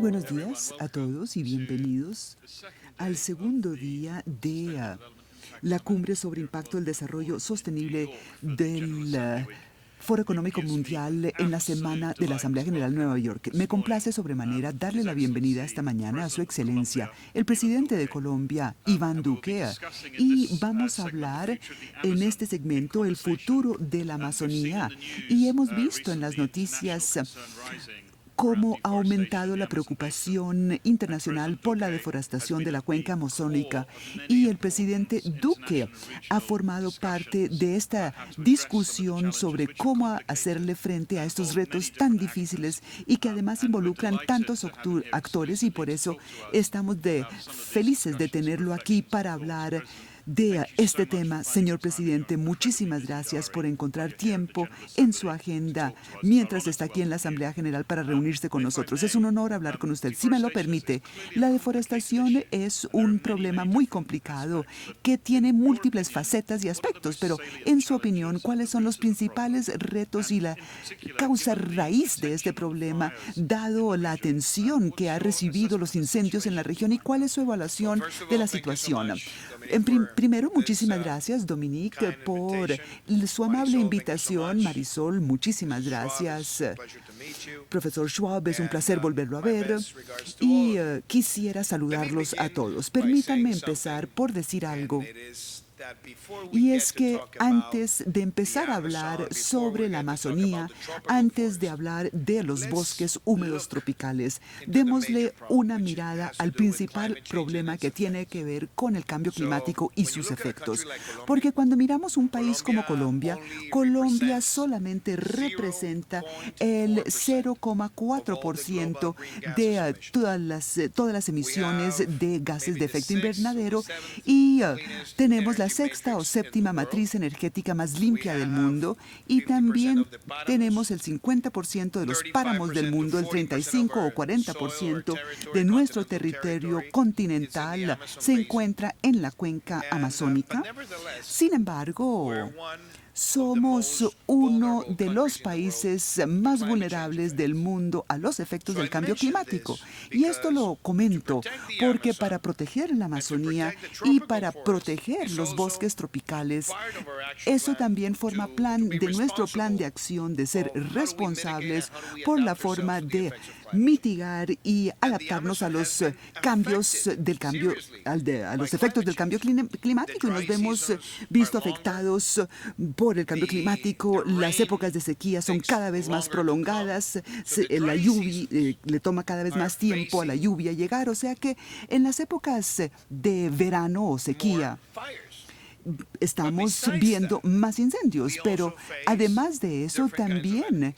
buenos días a todos y bienvenidos al segundo día de la Cumbre sobre Impacto del Desarrollo Sostenible del Foro Económico Mundial en la semana de la Asamblea General de Nueva York. Me complace sobremanera darle la bienvenida esta mañana a Su Excelencia, el presidente de Colombia, Iván Duque, y vamos a hablar en este segmento el futuro de la Amazonía. Y hemos visto en las noticias cómo ha aumentado la preocupación internacional por la deforestación de la cuenca amazónica. Y el presidente Duque ha formado parte de esta discusión sobre cómo hacerle frente a estos retos tan difíciles y que además involucran tantos actores, y por eso estamos felices de tenerlo aquí para hablar de este tema. Señor presidente, muchísimas gracias por encontrar tiempo en su agenda mientras está aquí en la Asamblea General para reunirse con nosotros. Es un honor hablar con usted. Si me lo permite, la deforestación es un problema muy complicado que tiene múltiples facetas y aspectos, pero en su opinión, ¿cuáles son los principales retos y la causa raíz de este problema, dado la atención que ha recibido los incendios en la región, y cuál es su evaluación de la situación? Primero, muchísimas gracias, Dominique, por su amable invitación. Marisol, muchísimas gracias. Profesor Schwab, es un placer volverlo a ver. Y quisiera saludarlos a todos. Permítanme empezar por decir algo. Y es que antes de empezar a hablar sobre la Amazonía, antes de hablar de los bosques húmedos tropicales, démosle una mirada al principal problema que tiene que ver con el cambio climático y sus efectos. Porque cuando miramos un país como Colombia, Colombia solamente representa el 0,4% de todas las emisiones de gases de efecto invernadero, y tenemos la sexta o séptima matriz energética más limpia del mundo, y también tenemos el 50% de los páramos del mundo, el 35 o 40% de nuestro territorio continental se encuentra en la cuenca amazónica. Sin embargo, somos uno de los países más vulnerables del mundo a los efectos del cambio climático. Y esto lo comento porque para proteger la Amazonía y para proteger los bosques tropicales, eso también forma de nuestro plan de acción de ser responsables por la forma de mitigar y adaptarnos a los a los efectos del cambio climático. Y nos vemos visto afectados por el cambio climático. Las épocas de sequía son cada vez más prolongadas. La lluvia le toma cada vez más tiempo a la lluvia llegar. O sea que en las épocas de verano o sequía estamos viendo más incendios. Pero además de eso, también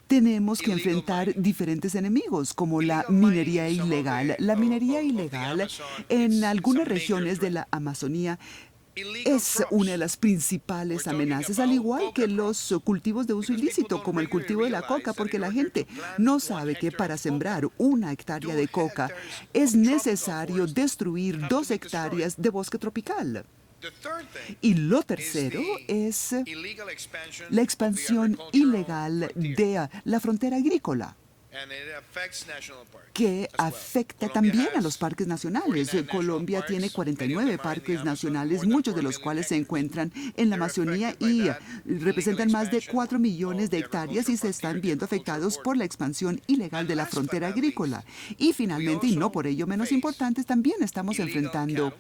tenemos que enfrentar diferentes enemigos, como la minería ilegal. La minería ilegal en algunas regiones de la Amazonía es una de las principales amenazas, al igual que los cultivos de uso ilícito, como el cultivo de la coca, porque la gente no sabe que para sembrar 1 hectárea de coca es necesario destruir 2 hectáreas de bosque tropical. Y lo tercero es la expansión ilegal de la frontera agrícola, que afecta también a los parques nacionales. Colombia tiene 49 parques nacionales, muchos de los cuales se encuentran en la Amazonía y representan más de 4 millones de hectáreas, y se están viendo afectados por la expansión ilegal de la frontera agrícola. Y finalmente, y no por ello menos importante, también estamos enfrentando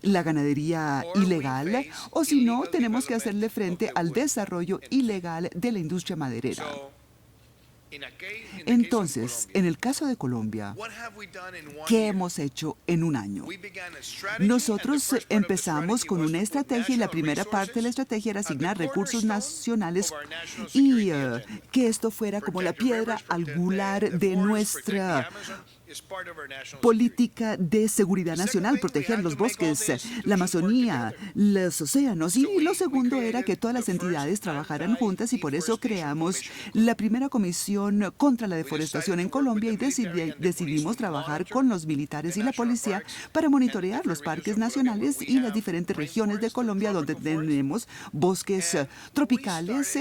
la ganadería ilegal, o si no, tenemos que hacerle frente al desarrollo ilegal de la industria maderera. Entonces, en el caso de Colombia, ¿qué hemos hecho en un año? Nosotros empezamos con una estrategia, y la primera parte de la estrategia era asignar recursos nacionales y que esto fuera como la piedra angular de nuestra política de seguridad nacional, proteger los bosques, la Amazonía, los océanos. Y lo segundo era que todas las entidades trabajaran juntas, y por eso creamos la primera comisión contra la deforestación en Colombia, y decidimos trabajar con los militares y la policía para monitorear los parques nacionales y las diferentes regiones de Colombia donde tenemos bosques tropicales,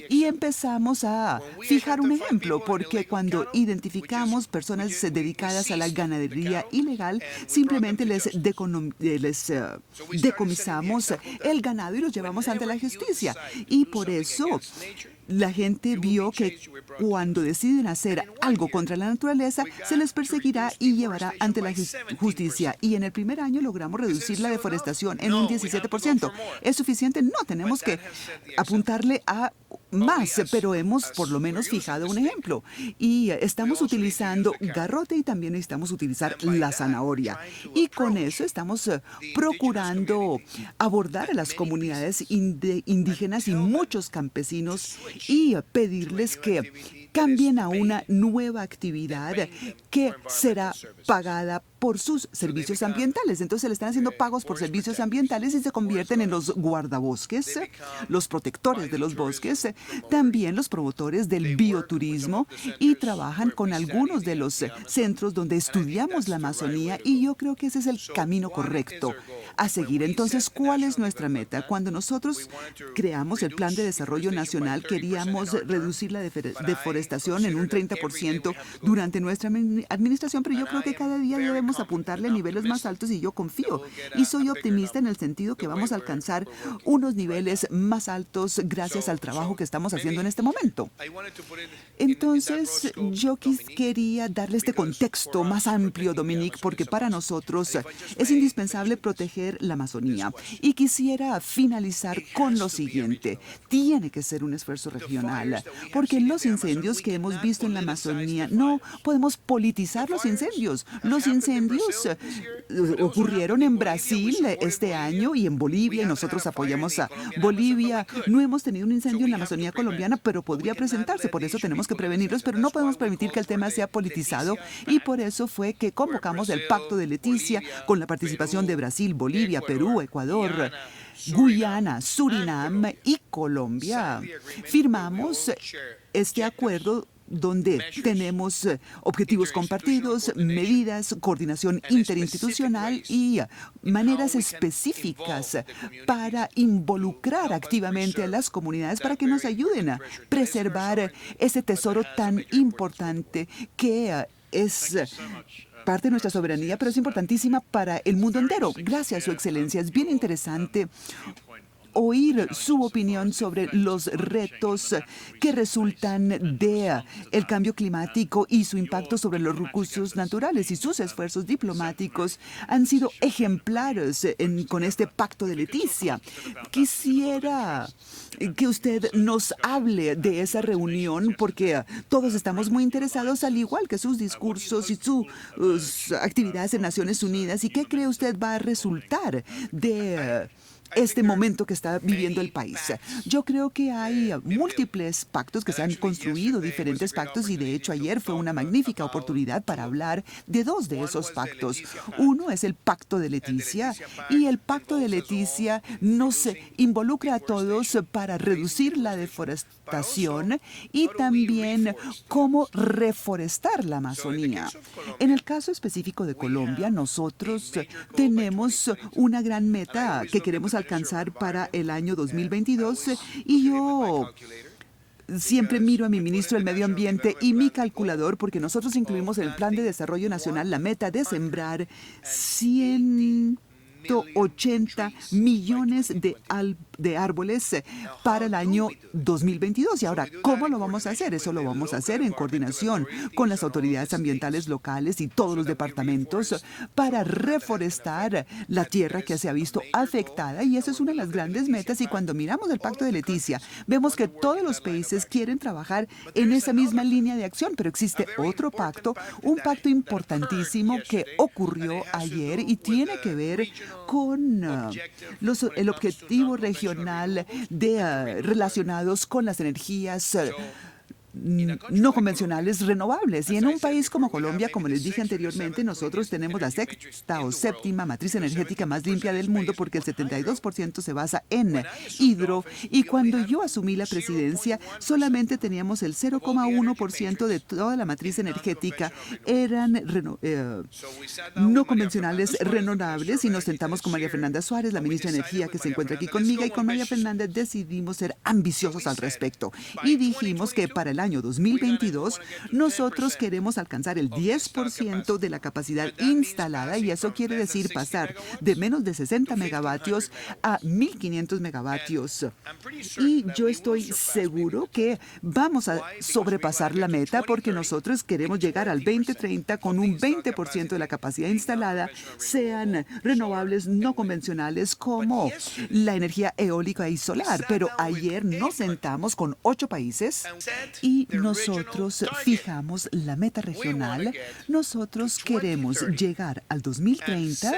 y empezamos a fijar un ejemplo, porque cuando identificamos personas dedicadas dedicadas a la ganadería ilegal, simplemente les decomisamos el ganado y los llevamos ante la justicia. Y por eso la gente vio que cuando deciden hacer algo contra la naturaleza, se les perseguirá y llevará ante la justicia. Y en el primer año logramos reducir la deforestación en un 17%. ¿Es suficiente? No, tenemos que apuntarle a más, pero hemos por lo menos fijado un ejemplo. Y estamos utilizando garrote y también necesitamos utilizar la zanahoria. Y con eso estamos procurando abordar a las comunidades indígenas y muchos campesinos y pedirles que cambien a una nueva actividad que será pagada por sus servicios ambientales. Entonces le están haciendo pagos por servicios ambientales y se convierten en los guardabosques, los protectores de los bosques, también los promotores del bioturismo y trabajan con algunos de los centros donde estudiamos la Amazonía y yo creo que ese es el camino correcto a seguir. Entonces, ¿cuál es nuestra meta? Cuando nosotros creamos el Plan de Desarrollo Nacional, queríamos reducir la deforestación en un 30% durante nuestra administración, pero yo creo que cada día debemos apuntarle a niveles más altos y yo confío y soy optimista en el sentido que vamos a alcanzar unos niveles más altos gracias al trabajo que estamos haciendo en este momento. Entonces, yo quería darle este contexto más amplio, Dominique, porque para nosotros es indispensable proteger la Amazonía. Y quisiera finalizar con lo siguiente. Tiene que ser un esfuerzo regional, porque los incendios que hemos visto en la Amazonía, no podemos politizar los incendios. Los incendios ocurrieron en Brasil este año y en Bolivia, y nosotros apoyamos a Bolivia. No hemos tenido un incendio en la Amazonía colombiana, pero podría presentarse. Por eso tenemos que prevenirlos, pero no podemos permitir que el tema sea politizado y por eso fue que convocamos el Pacto de Leticia con la participación de Brasil, Bolivia, Perú, Ecuador, Guyana, Surinam y Colombia. Firmamos este acuerdo donde tenemos objetivos compartidos, medidas, coordinación interinstitucional y maneras específicas para involucrar activamente a las comunidades para que nos ayuden a preservar ese tesoro tan importante que es parte de nuestra soberanía, pero es importantísima para el mundo entero. Gracias, Su Excelencia. Es bien interesante oír su opinión sobre los retos que resultan de el cambio climático y su impacto sobre los recursos naturales, y sus esfuerzos diplomáticos han sido ejemplares con este Pacto de Leticia. Quisiera que usted nos hable de esa reunión porque todos estamos muy interesados, al igual que sus discursos y sus actividades en Naciones Unidas. ¿Y qué cree usted va a resultar de este momento que está viviendo el país? Yo creo que hay múltiples pactos que se han construido, diferentes pactos, y de hecho ayer fue una magnífica oportunidad para hablar de dos de esos pactos. Uno es el Pacto de Leticia, y el Pacto de Leticia nos involucra a todos para reducir la deforestación y también cómo reforestar la Amazonía. En el caso específico de Colombia, nosotros tenemos una gran meta que queremos alcanzar para el año 2022 y yo siempre miro a mi ministro del Medio Ambiente y mi calculador porque nosotros incluimos en el Plan de Desarrollo Nacional la meta de sembrar 180 millones de árboles para el año 2022. Y ahora, ¿cómo lo vamos a hacer? Eso lo vamos a hacer en coordinación con las autoridades ambientales locales y todos los departamentos para reforestar la tierra que se ha visto afectada. Y esa es una de las grandes metas. Y cuando miramos el Pacto de Leticia, vemos que todos los países quieren trabajar en esa misma línea de acción. Pero existe otro pacto, un pacto importantísimo que ocurrió ayer y tiene que ver con el objetivo regional relacionados con las energías no convencionales renovables. Y en un país como Colombia, como les dije anteriormente, nosotros tenemos la sexta o séptima matriz energética más limpia del mundo porque el 72% se basa en hidro. Y cuando yo asumí la presidencia, solamente teníamos el 0,1% de toda la matriz energética eran no convencionales renovables. Y nos sentamos con María Fernanda Suárez, la ministra de Energía, que se encuentra aquí conmigo, y con María Fernanda decidimos ser ambiciosos al respecto. Y dijimos que para el año año 2022, nosotros queremos alcanzar el 10% de la capacidad instalada, y eso quiere decir pasar de menos de 60 megavatios a 1.500 megavatios. Y yo estoy seguro que vamos a sobrepasar la meta porque nosotros queremos llegar al 2030 con un 20% de la capacidad instalada, sean renovables no convencionales como la energía eólica y solar. Pero ayer nos sentamos con 8 países y nosotros fijamos la meta regional. Nosotros queremos llegar al 2030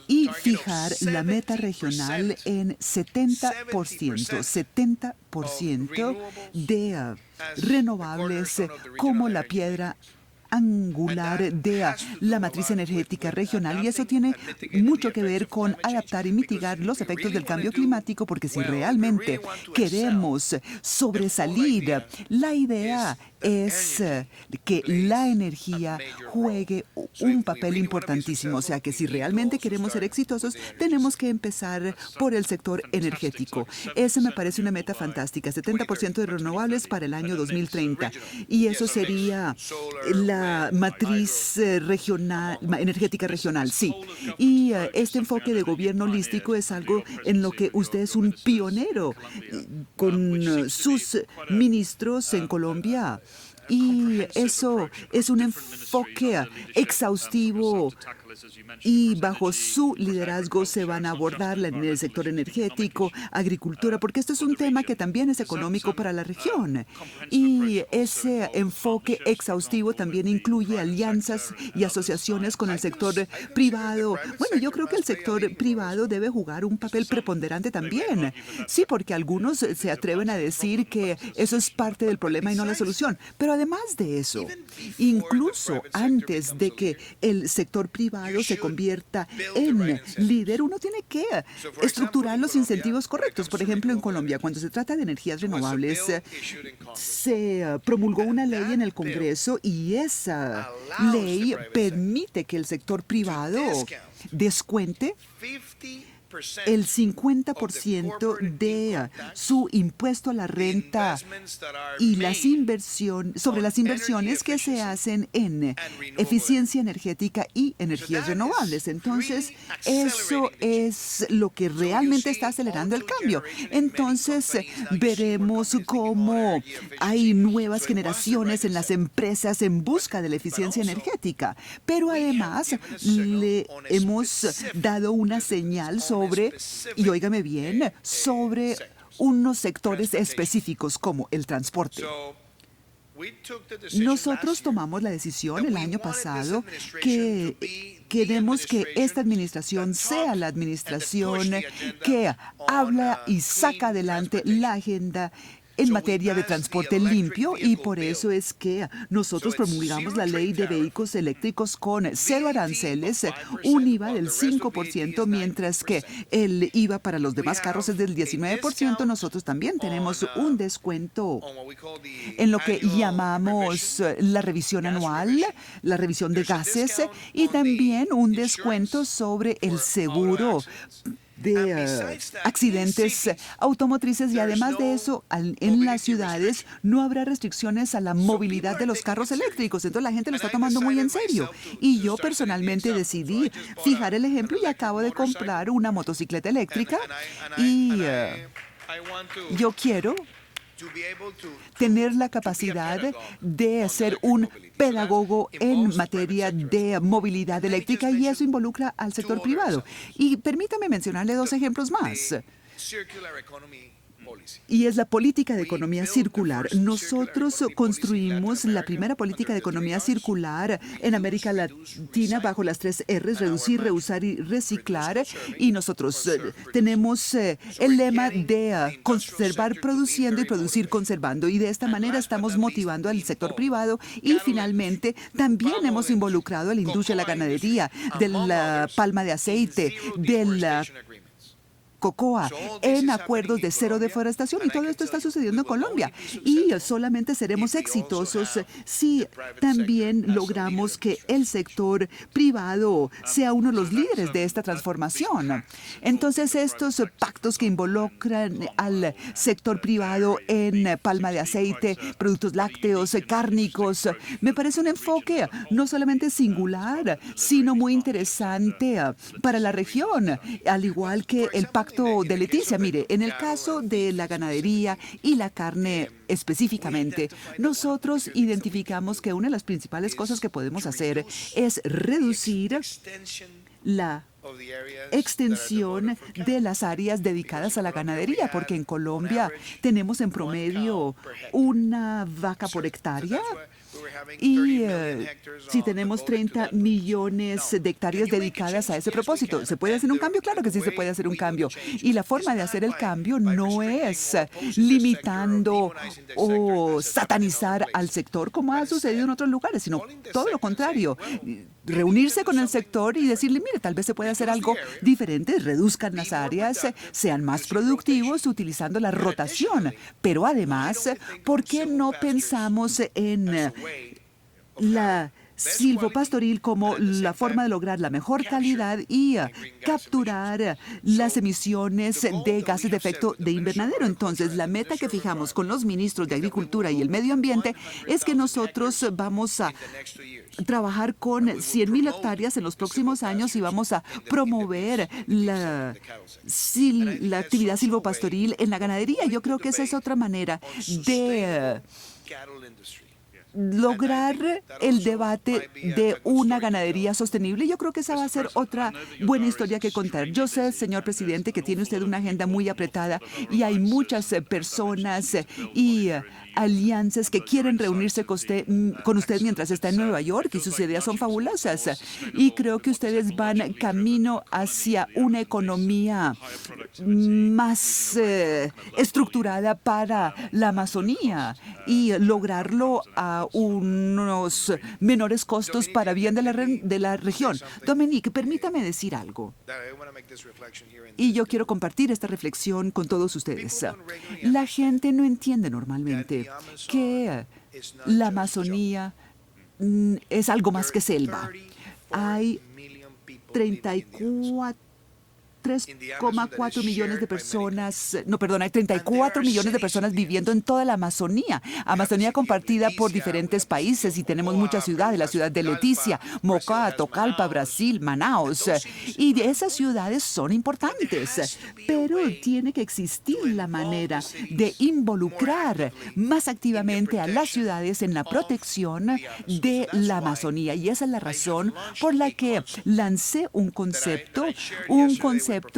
y fijar la meta regional en 70% de renovables como la piedra angular de la matriz energética regional, y eso tiene mucho que ver con adaptar y mitigar los efectos del cambio climático, porque si realmente queremos sobresalir, la idea es que la energía juegue un papel importantísimo. O sea que si realmente queremos ser exitosos, tenemos que empezar por el sector energético. Esa me parece una meta fantástica, 70% de renovables para el año 2030. Y eso sería la matriz regional, energética regional, sí. Y este enfoque de gobierno holístico es algo en lo que usted es un pionero con sus ministros en Colombia. Y eso es un enfoque exhaustivo, y bajo su liderazgo se van a abordar en el sector energético, agricultura, porque esto es un tema que también es económico para la región. Y ese enfoque exhaustivo también incluye alianzas y asociaciones con el sector privado. Bueno, yo creo que el sector privado debe jugar un papel preponderante también. Sí, porque algunos se atreven a decir que eso es parte del problema y no la solución. Pero además de eso, incluso antes de que el sector privado se convierta en líder, uno tiene que estructurar los incentivos correctos. Por ejemplo, en Colombia, cuando se trata de energías renovables, se promulgó una ley en el Congreso, y esa ley permite que el sector privado descuente el 50% de su impuesto a la renta y sobre las inversiones que se hacen en eficiencia energética y energías renovables. Entonces, eso es lo que realmente está acelerando el cambio. Entonces, veremos cómo hay nuevas generaciones en las empresas en busca de la eficiencia energética. Pero además, le hemos dado una señal y óigame bien, sobre unos sectores específicos como el transporte. Nosotros tomamos la decisión el año pasado que queremos que esta administración sea la administración que habla y saca adelante la agenda en materia de transporte limpio, y por eso es que nosotros promulgamos la ley de vehículos eléctricos con 0 aranceles, un IVA del 5%, mientras que el IVA para los demás carros es del 19%. Nosotros también tenemos un descuento en lo que llamamos la revisión anual, la revisión de gases, y también un descuento sobre el seguro de accidentes automotrices. Y además de eso, en las ciudades no habrá restricciones a la movilidad de los carros eléctricos. Entonces la gente lo está tomando muy en serio. Y yo personalmente decidí fijar el ejemplo y acabo de comprar una motocicleta eléctrica, y yo quiero tener la capacidad de ser un pedagogo en materia de movilidad eléctrica, y eso involucra al sector privado. Y permítame mencionarle 2 ejemplos más. Y es la política de economía circular. Nosotros construimos la primera política de economía circular en América Latina bajo las 3 R's: reducir, reusar y reciclar. Y nosotros tenemos el lema de conservar produciendo y producir conservando. Y de esta manera estamos motivando al sector privado. Y finalmente también hemos involucrado a la industria de la ganadería, de la palma de aceite, de la cocoa en acuerdos de cero deforestación, y todo esto está sucediendo en Colombia. Y solamente seremos exitosos si también logramos que el sector privado sea uno de los líderes de esta transformación. Entonces, estos pactos que involucran al sector privado en palma de aceite, productos lácteos, cárnicos, me parece un enfoque no solamente singular, sino muy interesante para la región, al igual que el pacto de Leticia. Mire, en el caso de la ganadería y la carne específicamente, nosotros identificamos que una de las principales cosas que podemos hacer es reducir la extensión de las áreas dedicadas a la ganadería, porque en Colombia tenemos en promedio una vaca por hectárea. Y si tenemos 30 millones de hectáreas dedicadas a ese propósito, ¿se puede hacer un cambio? Claro que sí se puede hacer un cambio. Y la forma de hacer el cambio no es limitando o satanizar al sector como ha sucedido en otros lugares, sino todo lo contrario. Reunirse con el sector y decirle, mire, tal vez se puede hacer algo diferente, reduzcan las áreas, sean más productivos utilizando la rotación. Pero además, ¿por qué no pensamos en la silvopastoril como la forma de lograr la mejor calidad y capturar las emisiones de gases de efecto de invernadero? Entonces, la meta que fijamos con los ministros de Agricultura y el Medio Ambiente es que nosotros vamos a trabajar con 100,000 hectáreas en los próximos años y vamos a promover la actividad silvopastoril en la ganadería. Yo creo que esa es otra manera de lograr el debate de una ganadería sostenible. Yo creo que esa va a ser otra buena historia que contar. Yo sé, señor presidente, que tiene usted una agenda muy apretada y hay muchas personas y alianzas que quieren reunirse con usted mientras está en Nueva York, y sus ideas son fabulosas. Y creo que ustedes van camino hacia una economía más estructurada para la Amazonía y lograrlo a unos menores costos para bien de la región. Dominique, permítame decir algo. Y yo quiero compartir esta reflexión con todos ustedes. La gente no entiende normalmente que la Amazonía es algo más que selva. Hay 3,4 millones de personas, hay 34 millones de personas viviendo en toda la Amazonía. Amazonía compartida por diferentes países, y tenemos muchas ciudades, la ciudad de Leticia, Mocoa, Tocalpa, Brasil, Manaus. Y esas ciudades son importantes, pero tiene que existir la manera de involucrar más activamente a las ciudades en la protección de la Amazonía. Y esa es la razón por la que lancé un concepto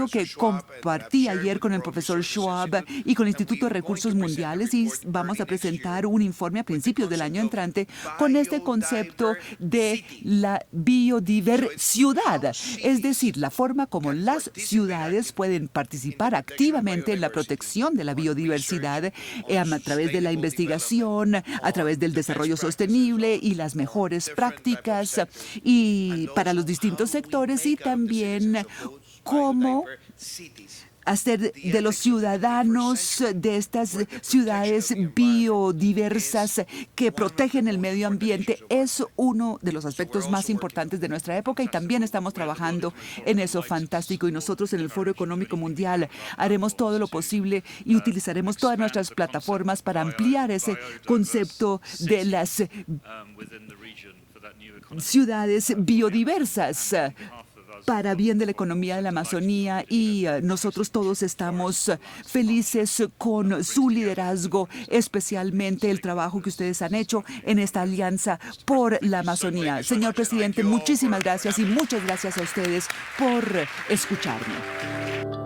que compartí ayer con el profesor Schwab y con el Instituto de Recursos Mundiales, y vamos a presentar un informe a principios del año entrante con este concepto de la biodiversidad, es decir, la forma como las ciudades pueden participar activamente en la protección de la biodiversidad a través de la investigación, a través del desarrollo sostenible y las mejores prácticas y para los distintos sectores, y también cómo hacer de los ciudadanos de estas ciudades biodiversas que protegen el medio ambiente es uno de los aspectos más importantes de nuestra época, y también estamos trabajando en eso. Fantástico. Y nosotros en el Foro Económico Mundial haremos todo lo posible y utilizaremos todas nuestras plataformas para ampliar ese concepto de las ciudades biodiversas para bien de la economía de la Amazonía, y nosotros todos estamos felices con su liderazgo, especialmente el trabajo que ustedes han hecho en esta alianza por la Amazonía. Señor presidente, muchísimas gracias, y muchas gracias a ustedes por escucharme.